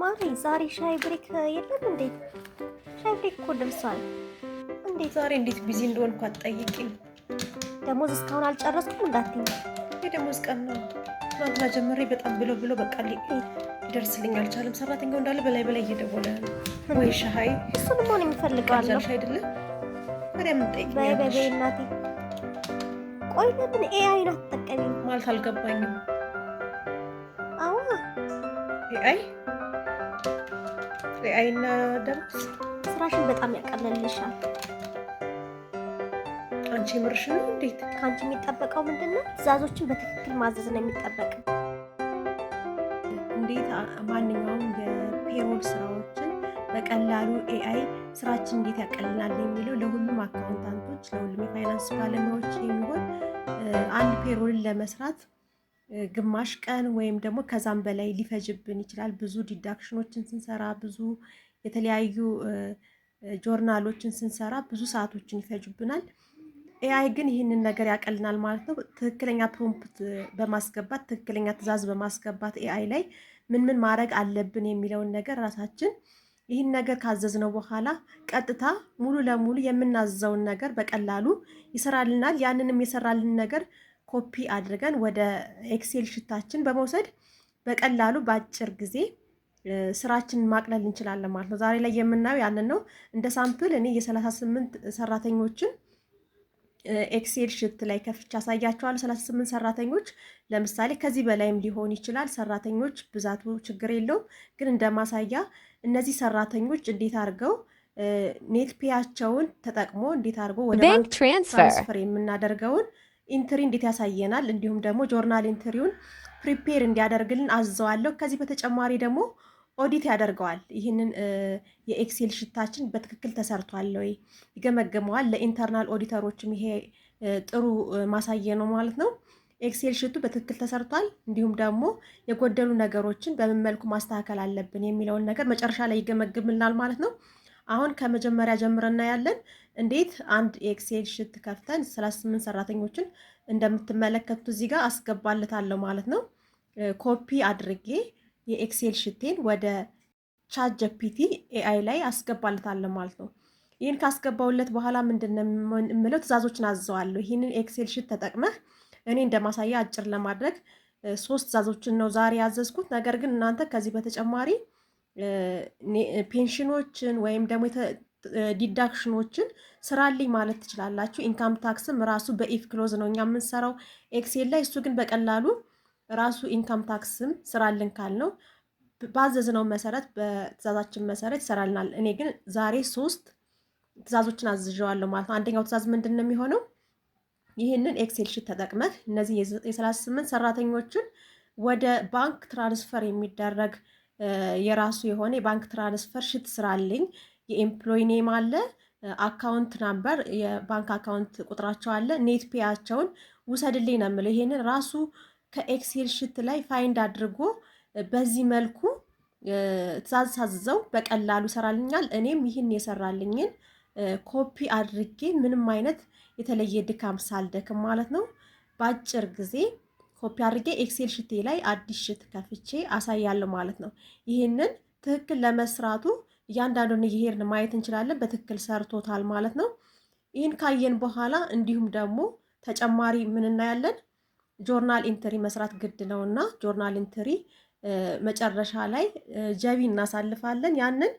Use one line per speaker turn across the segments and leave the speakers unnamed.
ማሪ ዛሬ ሻይ ብሬክ የለም እንዴ? ሻይ ብሬክ እኮ ደርሷል።
እንዴት ዛሬ እንዴት ቢዚ እንደሆንኩ አትጠይቂኝ።
ደሞዝ እስካሁን አልጨረስኩም እንዳትኝ።
የደሞዝ ቀን ነው። ትናንትና ጀምሬ በጣም ብሎ በቃ ሊደርስልኝ አልቻለም። ሰራተኛው እንዳለ በላይ እየደወለ ነው። ወይ ሻይ
እሱን ሆነ የሚፈልገዋለሁ
አይደለም። ታዲያ ምን ጠይቂኛለሽ?
በይ እናቴ። ቆይ ለምን ኤአይ ነው አትጠቀሚም?
ማለት አልገባኝም።
አዋ
ኤአይ እና ደሞዝ
ስራሽን በጣም ያቀለልሻል።
አንቺ ምርሽ ነው? እንዴት?
ከአንቺ የሚጠበቀው ምንድነው? ትዕዛዞችን በትክክል ማዘዝ ነው የሚጠበቅ።
እንዴት ማንኛውም የፔሮል ስራዎችን በቀላሉ ኤአይ ስራችን እንዴት ያቀልናል የሚለው ለሁሉም አካውንታንቶች፣ ለሁሉም የፋይናንስ ባለሙያዎች የሚሆን አንድ ፔሮልን ለመስራት ግማሽ ቀን ወይም ደግሞ ከዛም በላይ ሊፈጅብን ይችላል። ብዙ ዲዳክሽኖችን ስንሰራ፣ ብዙ የተለያዩ ጆርናሎችን ስንሰራ ብዙ ሰዓቶችን ይፈጅብናል። ኤአይ ግን ይህንን ነገር ያቀልናል ማለት ነው። ትክክለኛ ፕሮምፕት በማስገባት ትክክለኛ ትዕዛዝ በማስገባት ኤአይ ላይ ምን ማድረግ አለብን የሚለውን ነገር ራሳችን ይህን ነገር ካዘዝነው በኋላ ቀጥታ ሙሉ ለሙሉ የምናዘዘውን ነገር በቀላሉ ይሰራልናል። ያንንም የሰራልን ነገር ኮፒ አድርገን ወደ ኤክሴል ሽታችን በመውሰድ በቀላሉ በአጭር ጊዜ ስራችንን ማቅለል እንችላለን ማለት ነው። ዛሬ ላይ የምናየው ያንን ነው። እንደ ሳምፕል እኔ የ38 ሰራተኞችን ኤክሴል ሽት ላይ ከፍቻ አሳያቸዋለሁ። 38 ሰራተኞች ለምሳሌ ከዚህ በላይም ሊሆን ይችላል። ሰራተኞች ብዛቱ ችግር የለውም። ግን እንደማሳያ እነዚህ ሰራተኞች እንዴት አድርገው ኔት ፔያቸውን ተጠቅሞ እንዴት አድርገው ወደ ባንክ ትራንስፈር የምናደርገውን ኢንትሪ እንዴት ያሳየናል። እንዲሁም ደግሞ ጆርናል ኢንትሪውን ፕሪፔር እንዲያደርግልን አዘዋለሁ። ከዚህ በተጨማሪ ደግሞ ኦዲት ያደርገዋል። ይህንን የኤክሴል ሽታችን በትክክል ተሰርቷል ወይ ይገመገመዋል። ለኢንተርናል ኦዲተሮችም ይሄ ጥሩ ማሳየ ነው ማለት ነው። ኤክሴል ሽቱ በትክክል ተሰርቷል፣ እንዲሁም ደግሞ የጎደሉ ነገሮችን በምን መልኩ ማስተካከል አለብን የሚለውን ነገር መጨረሻ ላይ ይገመግምልናል ማለት ነው። አሁን ከመጀመሪያ ጀምረን እናያለን እንዴት አንድ ኤክሴል ሽት ከፍተን 38 ሰራተኞችን እንደምትመለከቱት እዚህ ጋር አስገባለታለሁ ማለት ነው። ኮፒ አድርጌ የኤክሴል ሽቴን ወደ ቻት ጂፒቲ ኤአይ ላይ አስገባለታለሁ ማለት ነው። ይህን ካስገባውለት በኋላ ምንድነው የምለው ትዕዛዞችን አዘዋለሁ። ይህንን ኤክሴል ሽት ተጠቅመህ እኔ እንደማሳያ አጭር ለማድረግ 3 ትዕዛዞችን ነው ዛሬ ያዘዝኩት። ነገር ግን እናንተ ከዚህ በተጨማሪ ፔንሽኖችን ወይም ደግሞ ዲዳክሽኖችን ስራልኝ ማለት ትችላላችሁ። ኢንካም ታክስም ራሱ በኢፍ ክሎዝ ነው እኛ የምንሰራው ኤክሴል ላይ። እሱ ግን በቀላሉ ራሱ ኢንካም ታክስም ስራልን ካልነው ባዘዝነው መሰረት በትዕዛዛችን መሰረት ይሰራልናል። እኔ ግን ዛሬ 3 ትዕዛዞችን አዝዣዋለሁ ማለት ነው። አንደኛው ትዕዛዝ ምንድን ነው የሚሆነው? ይህንን ኤክሴል ሽት ተጠቅመህ እነዚህ የ38 ሰራተኞችን ወደ ባንክ ትራንስፈር የሚደረግ የራሱ የሆነ የባንክ ትራንስፈር ሽት ስራልኝ። የኤምፕሎይ ኔም አለ፣ አካውንት ናምበር፣ የባንክ አካውንት ቁጥራቸው አለ፣ ኔት ፔያቸውን ውሰድልኝ ነው የምለው። ይሄንን ራሱ ከኤክሴል ሽት ላይ ፋይንድ አድርጎ በዚህ መልኩ ትዕዛዝ ሳዝዘው በቀላሉ ይሰራልኛል። እኔም ይህን የሰራልኝን ኮፒ አድርጌ ምንም አይነት የተለየ ድካም ሳልደክም ማለት ነው በአጭር ጊዜ ኮፒ አድርጌ ኤክሴል ሽቴ ላይ አዲስ ሽት ከፍቼ አሳያለሁ ማለት ነው። ይህንን ትክክል ለመስራቱ እያንዳንዱን እየሄድን ማየት እንችላለን። በትክክል ሰርቶታል ማለት ነው። ይህን ካየን በኋላ እንዲሁም ደግሞ ተጨማሪ ምን እናያለን? ጆርናል ኢንትሪ መስራት ግድ ነው እና ጆርናል ኢንትሪ መጨረሻ ላይ ጀቢ እናሳልፋለን። ያንን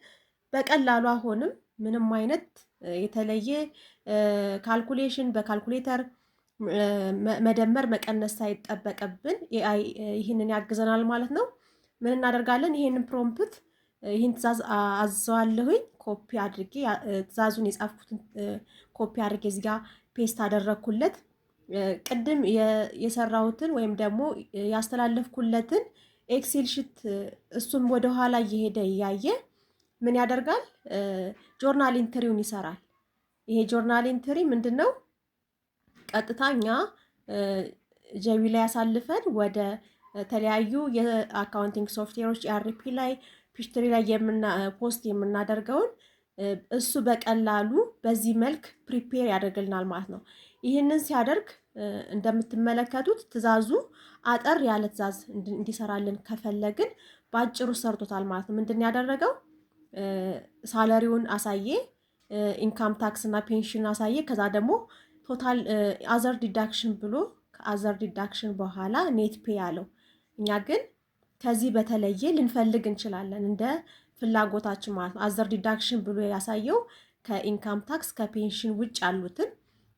በቀላሉ አሁንም ምንም አይነት የተለየ ካልኩሌሽን በካልኩሌተር መደመር መቀነስ ሳይጠበቅብን ኤአይ ይህንን ያግዘናል ማለት ነው። ምን እናደርጋለን? ይህንን ፕሮምፕት ይህን ትዕዛዝ አዘዋለሁኝ ኮፒ አድርጌ ትዕዛዙን የጻፍኩትን ኮፒ አድርጌ እዚህ ጋር ፔስት አደረግኩለት። ቅድም የሰራሁትን ወይም ደግሞ ያስተላለፍኩለትን ኤክሴል ሽት እሱም ወደኋላ እየሄደ እያየ ምን ያደርጋል? ጆርናል ኢንትሪውን ይሰራል። ይሄ ጆርናል ኢንትሪ ምንድን ነው? ቀጥታኛ ጀቢ ላይ ያሳልፈን ወደ ተለያዩ የአካውንቲንግ ሶፍትዌሮች ኢአርፒ ላይ ፒሽትሪ ላይ ፖስት የምናደርገውን እሱ በቀላሉ በዚህ መልክ ፕሪፔር ያደርግልናል ማለት ነው። ይህንን ሲያደርግ እንደምትመለከቱት ትዕዛዙ አጠር ያለ ትዕዛዝ እንዲሰራልን ከፈለግን በአጭሩ ሰርቶታል ማለት ነው። ምንድን ያደረገው ሳለሪውን አሳየ፣ ኢንካም ታክስ እና ፔንሽን አሳየ። ከዛ ደግሞ ቶታል አዘር ዲዳክሽን ብሎ ከአዘር ዲዳክሽን በኋላ ኔት ፔ አለው። እኛ ግን ከዚህ በተለየ ልንፈልግ እንችላለን እንደ ፍላጎታችን ማለት ነው። አዘር ዲዳክሽን ብሎ ያሳየው ከኢንካም ታክስ ከፔንሽን ውጭ ያሉትን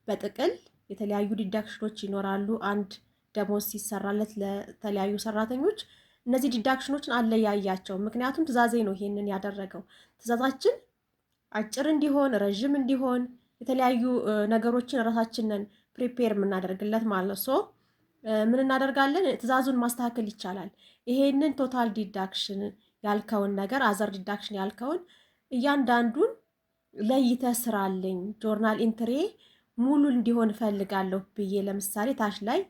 በጥቅል የተለያዩ ዲዳክሽኖች ይኖራሉ። አንድ ደሞዝ ሲሰራለት ለተለያዩ ሰራተኞች እነዚህ ዲዳክሽኖችን አለያያቸው። ምክንያቱም ትእዛዜ ነው ይሄንን ያደረገው። ትእዛዛችን አጭር እንዲሆን ረዥም እንዲሆን የተለያዩ ነገሮችን ራሳችንን ፕሪፔር የምናደርግለት ማለት ነው። ሶ ምን እናደርጋለን? ትእዛዙን ማስተካከል ይቻላል። ይሄንን ቶታል ዲዳክሽን ያልከውን ነገር አዘር ዲዳክሽን ያልከውን እያንዳንዱን ለይተ ስራልኝ፣ ጆርናል ኢንትሪ ሙሉ እንዲሆን እፈልጋለሁ ብዬ ለምሳሌ ታች ላይ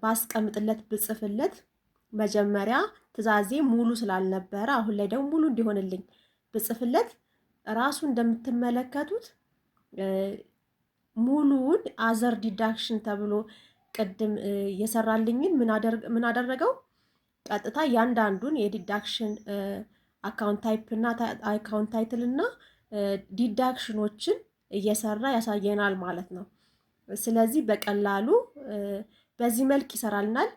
ባስቀምጥለት ብጽፍለት መጀመሪያ ትእዛዜ ሙሉ ስላልነበረ አሁን ላይ ደግሞ ሙሉ እንዲሆንልኝ ብጽፍለት ራሱ እንደምትመለከቱት ሙሉውን አዘር ዲዳክሽን ተብሎ ቅድም የሰራልኝን ምን አደረገው? ቀጥታ ያንዳንዱን የዲዳክሽን አካውንት ታይፕ እና አካውንት ታይትል እና ዲዳክሽኖችን እየሰራ ያሳየናል ማለት ነው። ስለዚህ በቀላሉ በዚህ መልክ ይሰራልናል።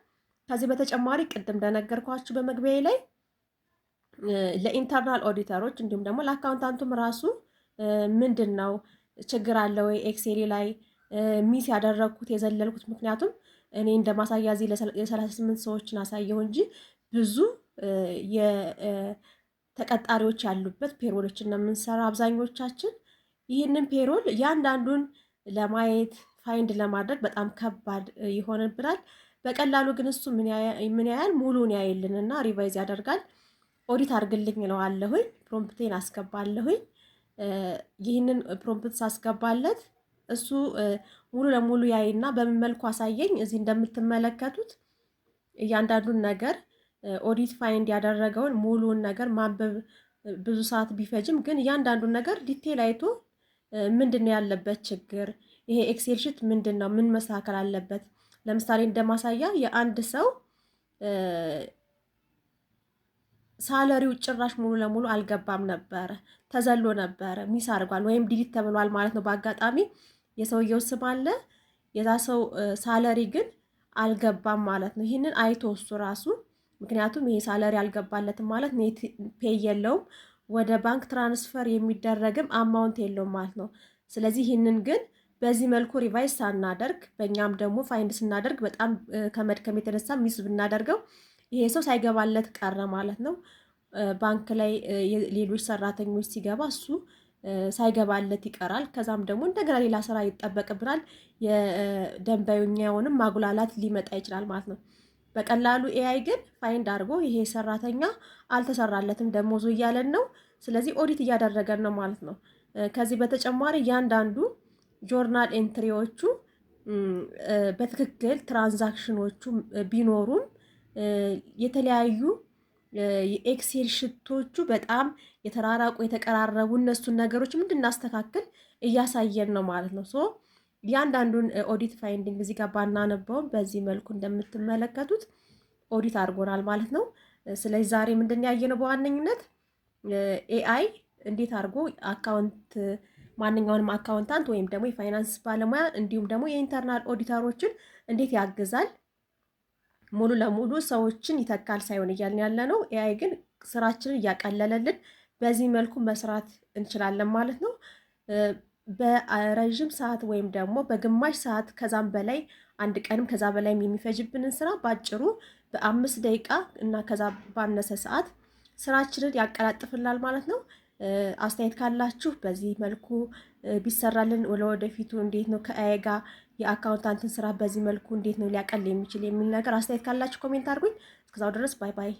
ከዚህ በተጨማሪ ቅድም እንደነገርኳችሁ በመግቢያ ላይ ለኢንተርናል ኦዲተሮች እንዲሁም ደግሞ ለአካውንታንቱም ራሱ ምንድን ነው ችግር አለ ወይ ኤክሴል ላይ ሚስ ያደረግኩት የዘለልኩት? ምክንያቱም እኔ እንደ ማሳያ እዚህ የ38 ሰዎችን አሳየሁ እንጂ ብዙ የተቀጣሪዎች ያሉበት ፔሮሎችን ነው የምንሰራ አብዛኞቻችን። ይህንን ፔሮል እያንዳንዱን ለማየት ፋይንድ ለማድረግ በጣም ከባድ ይሆንብናል። በቀላሉ ግን እሱ ምን ያህል ሙሉን ያይልንና ሪቫይዝ ያደርጋል። ኦዲት አድርግልኝ እለዋለሁኝ፣ ፕሮምፕቴን አስገባለሁኝ። ይህንን ፕሮምፕት ሳስገባለት እሱ ሙሉ ለሙሉ ያይና በምን መልኩ አሳየኝ። እዚህ እንደምትመለከቱት እያንዳንዱን ነገር ኦዲት ፋይንድ ያደረገውን ሙሉውን ነገር ማንበብ ብዙ ሰዓት ቢፈጅም ግን እያንዳንዱን ነገር ዲቴል አይቶ ምንድን ነው ያለበት ችግር፣ ይሄ ኤክሴል ሽት ምንድን ነው ምን መስተካከል አለበት። ለምሳሌ እንደማሳያ የአንድ ሰው ሳለሪው ጭራሽ ሙሉ ለሙሉ አልገባም ነበረ፣ ተዘሎ ነበረ፣ ሚስ አድርጓል ወይም ዲሊት ተብሏል ማለት ነው። በአጋጣሚ የሰውየው ስም አለ፣ የዛ ሰው ሳለሪ ግን አልገባም ማለት ነው። ይህንን አይቶ እሱ ራሱ ምክንያቱም ይሄ ሳለሪ አልገባለትም ማለት ኔት ፔይ የለውም፣ ወደ ባንክ ትራንስፈር የሚደረግም አማውንት የለውም ማለት ነው። ስለዚህ ይህንን ግን በዚህ መልኩ ሪቫይዝ ሳናደርግ በእኛም ደግሞ ፋይንድ ስናደርግ በጣም ከመድከም የተነሳ ሚስ ብናደርገው ይሄ ሰው ሳይገባለት ቀረ ማለት ነው። ባንክ ላይ ሌሎች ሰራተኞች ሲገባ እሱ ሳይገባለት ይቀራል። ከዛም ደግሞ እንደገና ሌላ ስራ ይጠበቅብናል። የደንበኛውንም ማጉላላት ሊመጣ ይችላል ማለት ነው። በቀላሉ ኤአይ ግን ፋይንድ አድርጎ ይሄ ሰራተኛ አልተሰራለትም ደሞዙ እያለን ነው። ስለዚህ ኦዲት እያደረገን ነው ማለት ነው። ከዚህ በተጨማሪ እያንዳንዱ ጆርናል ኤንትሪዎቹ በትክክል ትራንዛክሽኖቹ ቢኖሩም የተለያዩ የኤክሴል ሽቶቹ በጣም የተራራቁ የተቀራረቡ እነሱን ነገሮች እንድናስተካክል እያሳየን ነው ማለት ነው። ሶ እያንዳንዱን ኦዲት ፋይንዲንግ እዚህ ጋር ባናነበውም በዚህ መልኩ እንደምትመለከቱት ኦዲት አድርጎናል ማለት ነው። ስለዚህ ዛሬ ምንድን ያየነው በዋነኝነት ኤአይ እንዴት አድርጎ አካውንት ማንኛውንም አካውንታንት ወይም ደግሞ የፋይናንስ ባለሙያ እንዲሁም ደግሞ የኢንተርናል ኦዲተሮችን እንዴት ያግዛል። ሙሉ ለሙሉ ሰዎችን ይተካል ሳይሆን እያልን ያለ ነው። ኤአይ ግን ስራችንን እያቀለለልን በዚህ መልኩ መስራት እንችላለን ማለት ነው። በረዥም ሰዓት ወይም ደግሞ በግማሽ ሰዓት ከዛም በላይ አንድ ቀንም ከዛ በላይም የሚፈጅብንን ስራ ባጭሩ በ5 ደቂቃ እና ከዛ ባነሰ ሰዓት ስራችንን ያቀላጥፍላል ማለት ነው። አስተያየት ካላችሁ በዚህ መልኩ ቢሰራልን ለወደፊቱ እንዴት ነው ከኤአይ ጋር የአካውንታንትን ስራ በዚህ መልኩ እንዴት ነው ሊያቀል የሚችል የሚል ነገር አስተያየት ካላችሁ ኮሜንት አድርጉኝ። እስከዛው ድረስ ባይ ባይ።